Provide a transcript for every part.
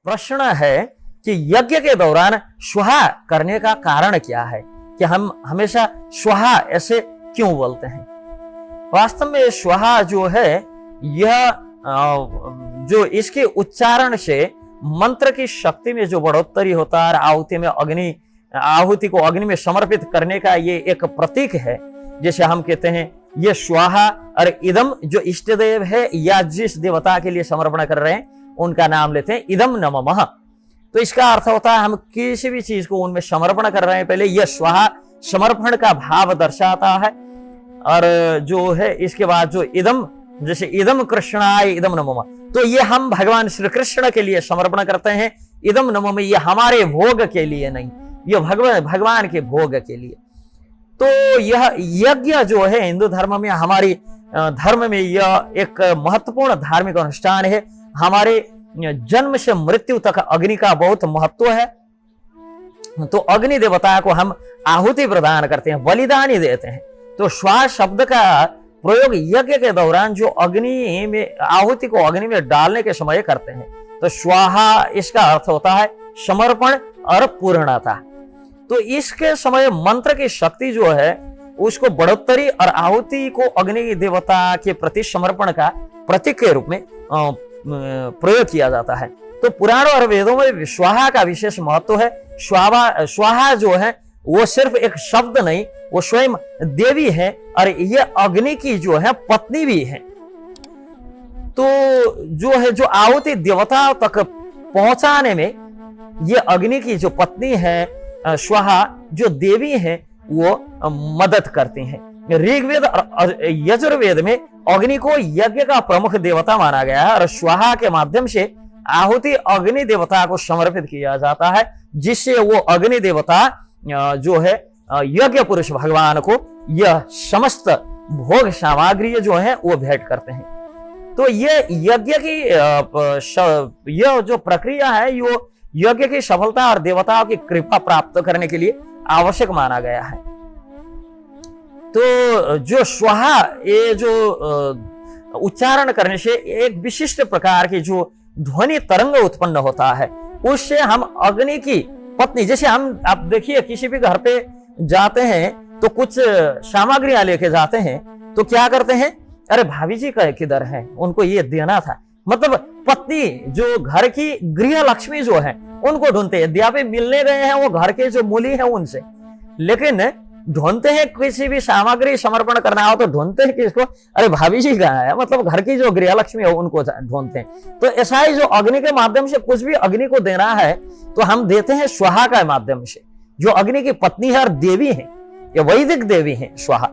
प्रश्न है कि यज्ञ के दौरान स्वाहा करने का कारण क्या है, कि हम हमेशा स्वाहा ऐसे क्यों बोलते हैं। वास्तव में स्वाहा जो है यह जो इसके उच्चारण से मंत्र की शक्ति में जो बढ़ोतरी होता है, आहुति को अग्नि में समर्पित करने का ये एक प्रतीक है। जैसे हम कहते हैं ये स्वाहा और इदम, जो इष्ट देव है या जिस देवता के लिए समर्पण कर रहे हैं उनका नाम लेते हैं इदम नमः। तो इसका अर्थ होता है हम किसी भी चीज को उनमें समर्पण कर रहे हैं, पहले यह स्वाहा समर्पण का भाव दर्शाता है। और जो है इसके बाद जो इदम, जैसे इदम कृष्णाय इदम नमः, तो ये हम भगवान श्री कृष्ण के लिए समर्पण करते हैं। इदम नमः ये हमारे भोग के लिए नहीं, ये भगवान के भोग के लिए। तो यह यज्ञ जो है हिंदू धर्म में, हमारी धर्म में यह एक महत्वपूर्ण धार्मिक अनुष्ठान है। हमारे जन्म से मृत्यु तक अग्नि का बहुत महत्व है। तो अग्नि देवता को हम आहुति प्रदान करते हैं, बलिदान देते हैं। तो स्वाहा शब्द का प्रयोग यज्ञ के दौरान जो अग्नि में आहुति को अग्नि में डालने के समय करते हैं। तो स्वाहा इसका अर्थ होता है समर्पण और पूर्णता। तो इसके समय मंत्र की शक्ति जो है उसको बढ़ोतरी और आहुति को अग्नि देवता के प्रति समर्पण का प्रतीक के रूप में प्रयोग किया जाता है। तो पुराणों और वेदों में स्वाहा का विशेष महत्व है। स्वाहा जो है वो सिर्फ एक शब्द नहीं, वो स्वयं देवी है और ये अग्नि की जो है पत्नी भी है। तो जो है जो आहुति देवताओं तक पहुंचाने में ये अग्नि की जो पत्नी है स्वाहा, जो देवी है, वो मदद करती हैं। ऋग्वेद और यजुर्वेद में अग्नि को यज्ञ का प्रमुख देवता माना गया है और स्वाहा के माध्यम से आहुति अग्नि देवता को समर्पित किया जाता है, जिससे वो अग्नि देवता जो है यज्ञ पुरुष भगवान को यह समस्त भोग सामग्री जो है वो भेंट करते हैं। तो ये यज्ञ की यह जो प्रक्रिया है यो यज्ञ की सफलता और देवताओं की कृपा प्राप्त करने के लिए आवश्यक माना गया है। तो जो स्वाहा ये जो उच्चारण करने से एक विशिष्ट प्रकार की जो ध्वनि तरंग उत्पन्न होता है, उससे हम अग्नि की पत्नी, जैसे हम आप देखिए किसी भी घर पे जाते हैं तो कुछ सामग्रियां लेके जाते हैं, तो क्या करते हैं, अरे भाभी जी का किधर है, उनको ये देना था। मतलब पत्नी जो घर की गृह लक्ष्मी जो है उनको ढूंढते हैं। यद्यपि मिलने गए हैं वो घर के जो मूली है उनसे, लेकिन ढूंढते हैं किसी भी सामग्री समर्पण करना हो तो ढूंढते हैं किसको, अरे भाभी जी कहाँ है, मतलब घर की जो गृह लक्ष्मी है उनको ढूंढते हैं। तो ऐसा ही जो अग्नि के माध्यम से कुछ भी अग्नि को देना है तो हम देते हैं स्वाहा के माध्यम से, जो अग्नि की पत्नी है और देवी है, ये वैदिक देवी है स्वाहा।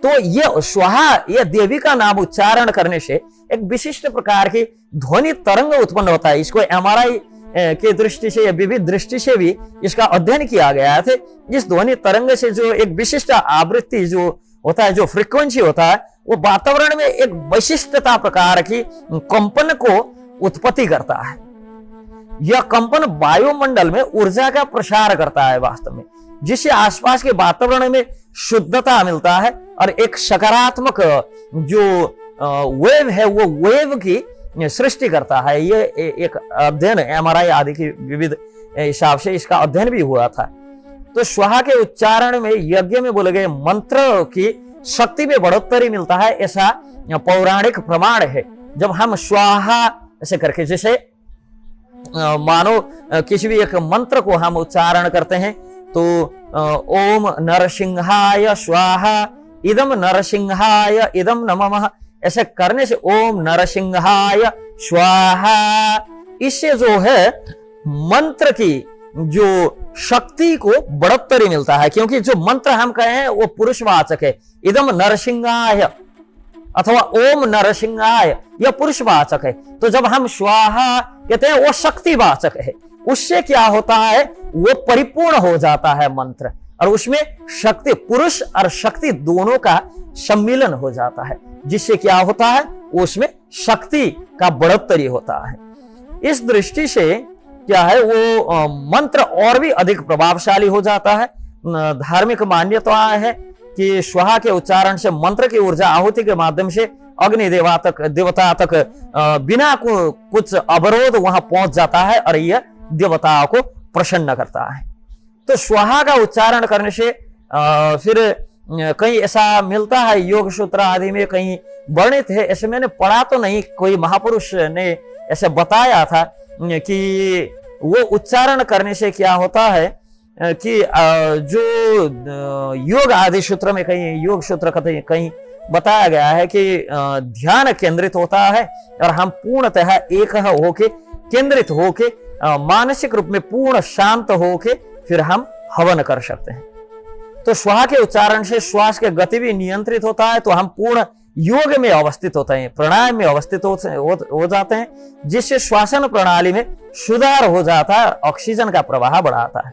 तो ये स्वाहा, ये देवी का नाम उच्चारण करने से एक विशिष्ट प्रकार की ध्वनि तरंग उत्पन्न होता है। इसको एमआरआई के दृष्टि से या विविध दृष्टि से भी इसका अध्ययन किया गया है। इस ध्वनि तरंग से जो एक विशिष्ट आवृत्ति जो होता है, जो फ्रीक्वेंसी होता है, वो वातावरण में एक विशिष्टता प्रकार की कंपन को उत्पत्ति करता है। यह कंपन वायुमंडल में ऊर्जा का प्रसार करता है वास्तव में, जिससे आसपास के वातावरण में शुद्धता मिलता है और एक सकारात्मक जो वेव है वो वेव की सृष्टि करता है। ये एक अध्ययन एमआरआई आदि की विविध हिसाब से इसका अध्ययन भी हुआ था। तो स्वाहा के उच्चारण में यज्ञ में बोले गए मंत्र की शक्ति में बढ़ोतरी मिलता है, ऐसा पौराणिक प्रमाण है। जब हम स्वाहा ऐसे करके, जैसे मानो किसी भी एक मंत्र को हम उच्चारण करते हैं तो ओम नरसिंहाय स्वाहा इदम नरसिंहाय इदम नमः, ऐसे करने से ओम नरसिंहाय स्वाहा, इससे जो है मंत्र की जो शक्ति को बढ़ोतरी मिलता है। क्योंकि जो मंत्र हम कहे हैं वो पुरुषवाचक है, इदम नरसिंहाय अथवा ओम नरसिंहाय यह पुरुषवाचक है। तो जब हम स्वाहा कहते हैं वो शक्तिवाचक है, उससे क्या होता है, वो परिपूर्ण हो जाता है मंत्र, और उसमें शक्ति, पुरुष और शक्ति दोनों का सम्मिलन हो जाता है, जिससे क्या होता है, उसमें शक्ति का बढ़ोतरी होता है। इस दृष्टि से क्या है, वो मंत्र और भी अधिक प्रभावशाली हो जाता है। धार्मिक मान्यता है कि स्वाहा के उच्चारण से मंत्र की ऊर्जा आहुति के माध्यम से अग्नि देवता तक बिना कुछ अवरोध वहां पहुंच जाता है और यह देवताओं को प्रसन्न करता है। तो स्वाहा का उच्चारण करने से फिर कहीं ऐसा मिलता है, योग सूत्र आदि में कहीं वर्णित है, ऐसे मैंने पढ़ा तो नहीं, कोई महापुरुष ने ऐसे बताया था कि वो उच्चारण करने से क्या होता है कि जो योग आदि सूत्र में कहीं, योग सूत्र कहीं बताया गया है कि ध्यान केंद्रित होता है और हम पूर्णतः एक होके, केंद्रित होके, मानसिक रूप में पूर्ण शांत होके फिर हम हवन कर सकते हैं। तो स्वाहा के उच्चारण से श्वास के गति भी नियंत्रित होता है, तो हम पूर्ण योग में अवस्थित होते हैं, प्राणायाम में अवस्थित हो जाते हैं, जिससे श्वासन प्रणाली में सुधार हो जाता है, ऑक्सीजन का प्रवाह बढ़ाता है।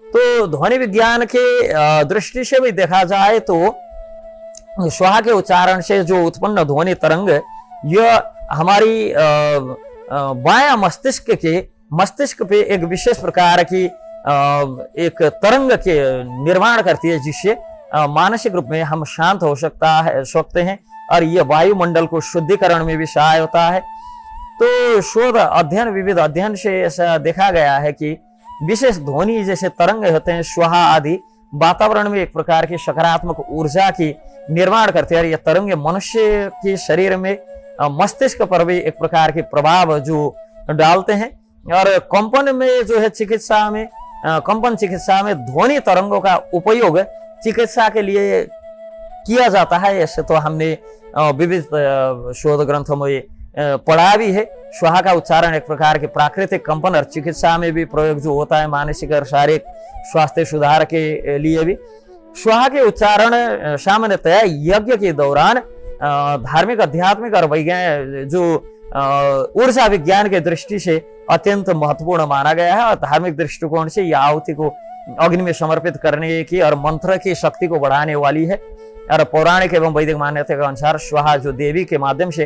तो ध्वनि विज्ञान के दृष्टि से भी देखा जाए तो स्वाहा के उच्चारण से जो उत्पन्न ध्वनि तरंग, यह हमारी बायां मस्तिष्क पे एक विशेष प्रकार की एक तरंग के निर्माण करती है, जिससे मानसिक रूप में हम शांत हो सकते हैं और यह वायुमंडल को शुद्धिकरण में भी सहाय होता है। तो शोध अध्ययन, विविध अध्ययन से ऐसा देखा गया है कि विशेष ध्वनि जैसे तरंग होते हैं, स्वाहा आदि, वातावरण में एक प्रकार की सकारात्मक ऊर्जा की निर्माण करते हैं और यह तरंगे मनुष्य के शरीर में, मस्तिष्क पर भी एक प्रकार के प्रभाव जो डालते हैं। और कंपन में जो है कंपन चिकित्सा में ध्वनि तरंगों का उपयोग चिकित्सा के लिए किया जाता है। ऐसे तो हमने विविध शोध ग्रंथों में पढ़ा भी है। स्वाहा का उच्चारण एक प्रकार के प्राकृतिक कंपन और चिकित्सा में भी प्रयोग जो होता है, मानसिक और शारीरिक स्वास्थ्य सुधार के लिए भी। स्वाहा के उच्चारण सामान्यतः यज्ञ के दौरान धार्मिक, आध्यात्मिक और वैज्ञानिक जो ऊर्जा विज्ञान के दृष्टि से अत्यंत महत्वपूर्ण माना गया है और धार्मिक दृष्टिकोण से यह आहुति को अग्नि में समर्पित करने की और मंत्र की शक्ति को बढ़ाने वाली है। और पौराणिक एवं वैदिक मान्यता के अनुसार स्वाहा जो देवी के माध्यम से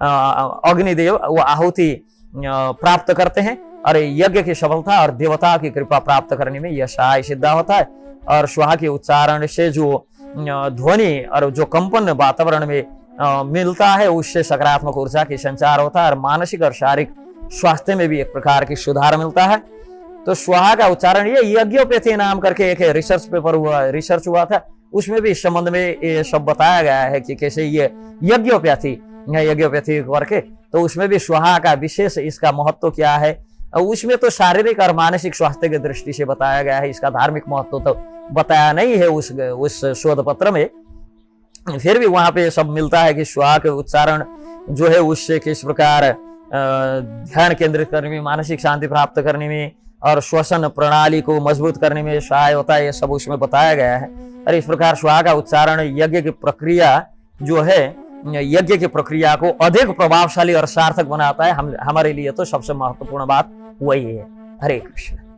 अग्निदेव वो आहुति प्राप्त करते हैं और यज्ञ की सफलता और देवता की कृपा प्राप्त करने में यह सहाय सिद्ध होता है। और स्वाहा के उच्चारण से जो ध्वनि और जो कंपन वातावरण में मिलता है, उससे सकारात्मक ऊर्जा की संचार होता है और मानसिक और शारीरिक स्वास्थ्य में भी एक प्रकार की सुधार मिलता है। तो स्वाहा का उच्चारण, ये यज्ञोपैथी नाम करके एक रिसर्च हुआ था, उसमें भी इस संबंध में ये सब बताया गया है कि कैसे ये यज्ञोपैथी करके, तो उसमें भी स्वाहा का विशेष इसका महत्व क्या है, उसमें तो शारीरिक और मानसिक स्वास्थ्य की दृष्टि से बताया गया है, इसका धार्मिक महत्व तो बताया नहीं है उस शोध पत्र में। फिर भी वहां पे सब मिलता है कि स्वाहा के उच्चारण जो है उससे किस प्रकार ध्यान केंद्रित करने में, मानसिक शांति प्राप्त करने में और श्वसन प्रणाली को मजबूत करने में सहाय होता है, ये सब उसमें बताया गया है। और इस प्रकार स्वाहा का उच्चारण यज्ञ की प्रक्रिया जो है, यज्ञ की प्रक्रिया को अधिक प्रभावशाली और सार्थक बनाता है। हमारे लिए तो सबसे महत्वपूर्ण बात वही है। हरे कृष्ण।